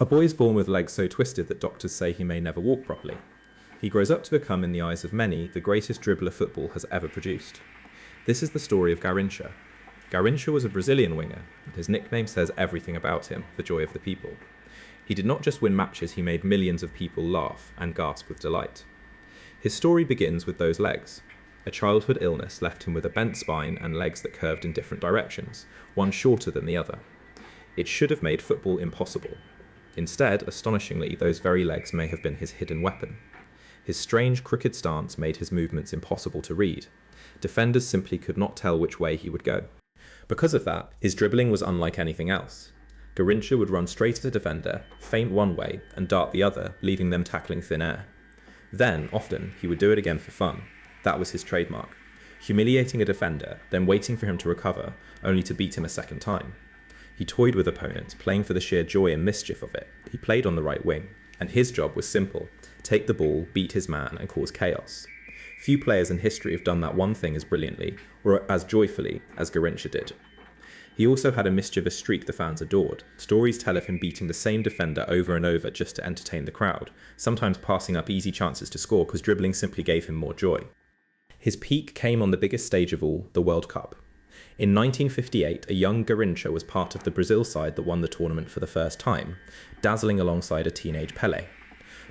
A boy is born with legs so twisted that doctors say he may never walk properly. He grows up to become, in the eyes of many, the greatest dribbler football has ever produced. This is the story of Garrincha. Garrincha was a Brazilian winger, and his nickname says everything about him, the joy of the people. He did not just win matches, he made millions of people laugh and gasp with delight. His story begins with those legs. A childhood illness left him with a bent spine and legs that curved in different directions, one shorter than the other. It should have made football impossible. Instead, astonishingly, those very legs may have been his hidden weapon. His strange, crooked stance made his movements impossible to read. Defenders simply could not tell which way he would go. Because of that, his dribbling was unlike anything else. Garrincha would run straight at a defender, feint one way, and dart the other, leaving them tackling thin air. Then, often, he would do it again for fun. That was his trademark. Humiliating a defender, then waiting for him to recover, only to beat him a second time. He toyed with opponents, playing for the sheer joy and mischief of it. He played on the right wing, and his job was simple: take the ball, beat his man, and cause chaos. Few players in history have done that one thing as brilliantly, or as joyfully, as Garrincha did. He also had a mischievous streak the fans adored. Stories tell of him beating the same defender over and over just to entertain the crowd, sometimes passing up easy chances to score because dribbling simply gave him more joy. His peak came on the biggest stage of all, the World Cup. In 1958, a young Garrincha was part of the Brazil side that won the tournament for the first time, dazzling alongside a teenage Pele.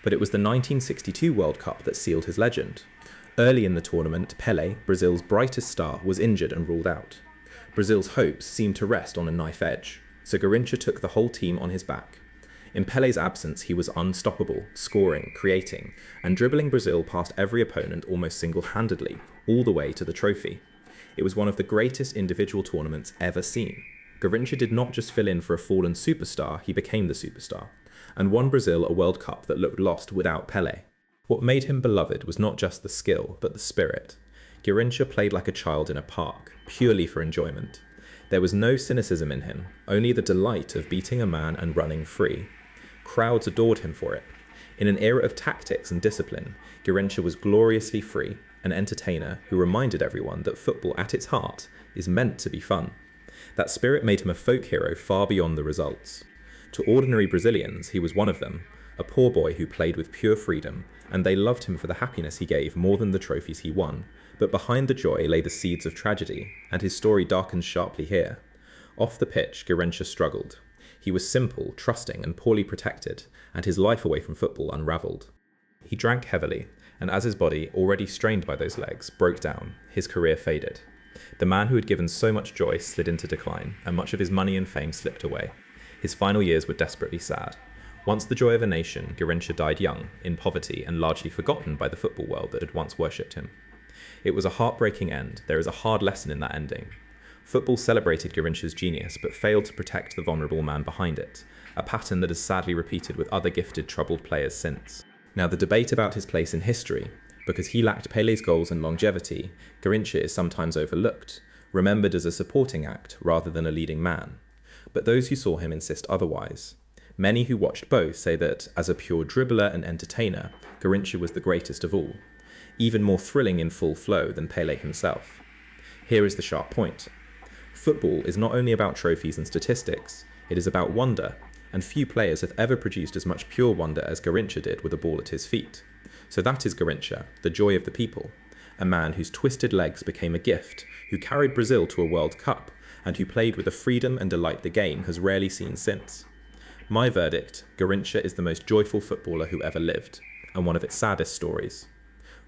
But it was the 1962 World Cup that sealed his legend. Early in the tournament, Pele, Brazil's brightest star, was injured and ruled out. Brazil's hopes seemed to rest on a knife edge, so Garrincha took the whole team on his back. In Pele's absence, he was unstoppable, scoring, creating, and dribbling Brazil past every opponent almost single-handedly, all the way to the trophy. It was one of the greatest individual tournaments ever seen. Garrincha did not just fill in for a fallen superstar, he became the superstar, and won Brazil a World Cup that looked lost without Pele. What made him beloved was not just the skill, but the spirit. Garrincha played like a child in a park, purely for enjoyment. There was no cynicism in him, only the delight of beating a man and running free. Crowds adored him for it. In an era of tactics and discipline, Garrincha was gloriously free, an entertainer who reminded everyone that football at its heart is meant to be fun. That spirit made him a folk hero far beyond the results. To ordinary Brazilians, he was one of them, a poor boy who played with pure freedom, and they loved him for the happiness he gave more than the trophies he won. But behind the joy lay the seeds of tragedy, and his story darkens sharply here. Off the pitch, Garrincha struggled. He was simple, trusting, and poorly protected, and his life away from football unravelled. He drank heavily, and as his body, already strained by those legs, broke down, his career faded. The man who had given so much joy slid into decline, and much of his money and fame slipped away. His final years were desperately sad. Once the joy of a nation, Garrincha died young, in poverty, and largely forgotten by the football world that had once worshipped him. It was a heartbreaking end. There is a hard lesson in that ending. Football celebrated Garrincha's genius, but failed to protect the vulnerable man behind it, a pattern that has sadly repeated with other gifted, troubled players since. Now, the debate about his place in history, because he lacked Pele's goals and longevity, Garrincha is sometimes overlooked, remembered as a supporting act rather than a leading man. But those who saw him insist otherwise. Many who watched both say that, as a pure dribbler and entertainer, Garrincha was the greatest of all, even more thrilling in full flow than Pele himself. Here is the sharp point. Football is not only about trophies and statistics, it is about wonder, and few players have ever produced as much pure wonder as Garrincha did with a ball at his feet. So that is Garrincha, the joy of the people, a man whose twisted legs became a gift, who carried Brazil to a World Cup, and who played with a freedom and delight the game has rarely seen since. My verdict, Garrincha is the most joyful footballer who ever lived, and one of its saddest stories.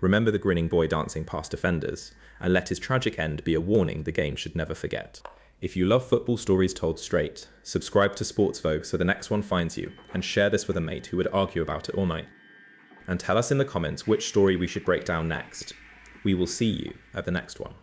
Remember the grinning boy dancing past defenders, and let his tragic end be a warning the game should never forget. If you love football stories told straight, subscribe to Sports Vogue so the next one finds you, and share this with a mate who would argue about it all night. And tell us in the comments which story we should break down next. We will see you at the next one.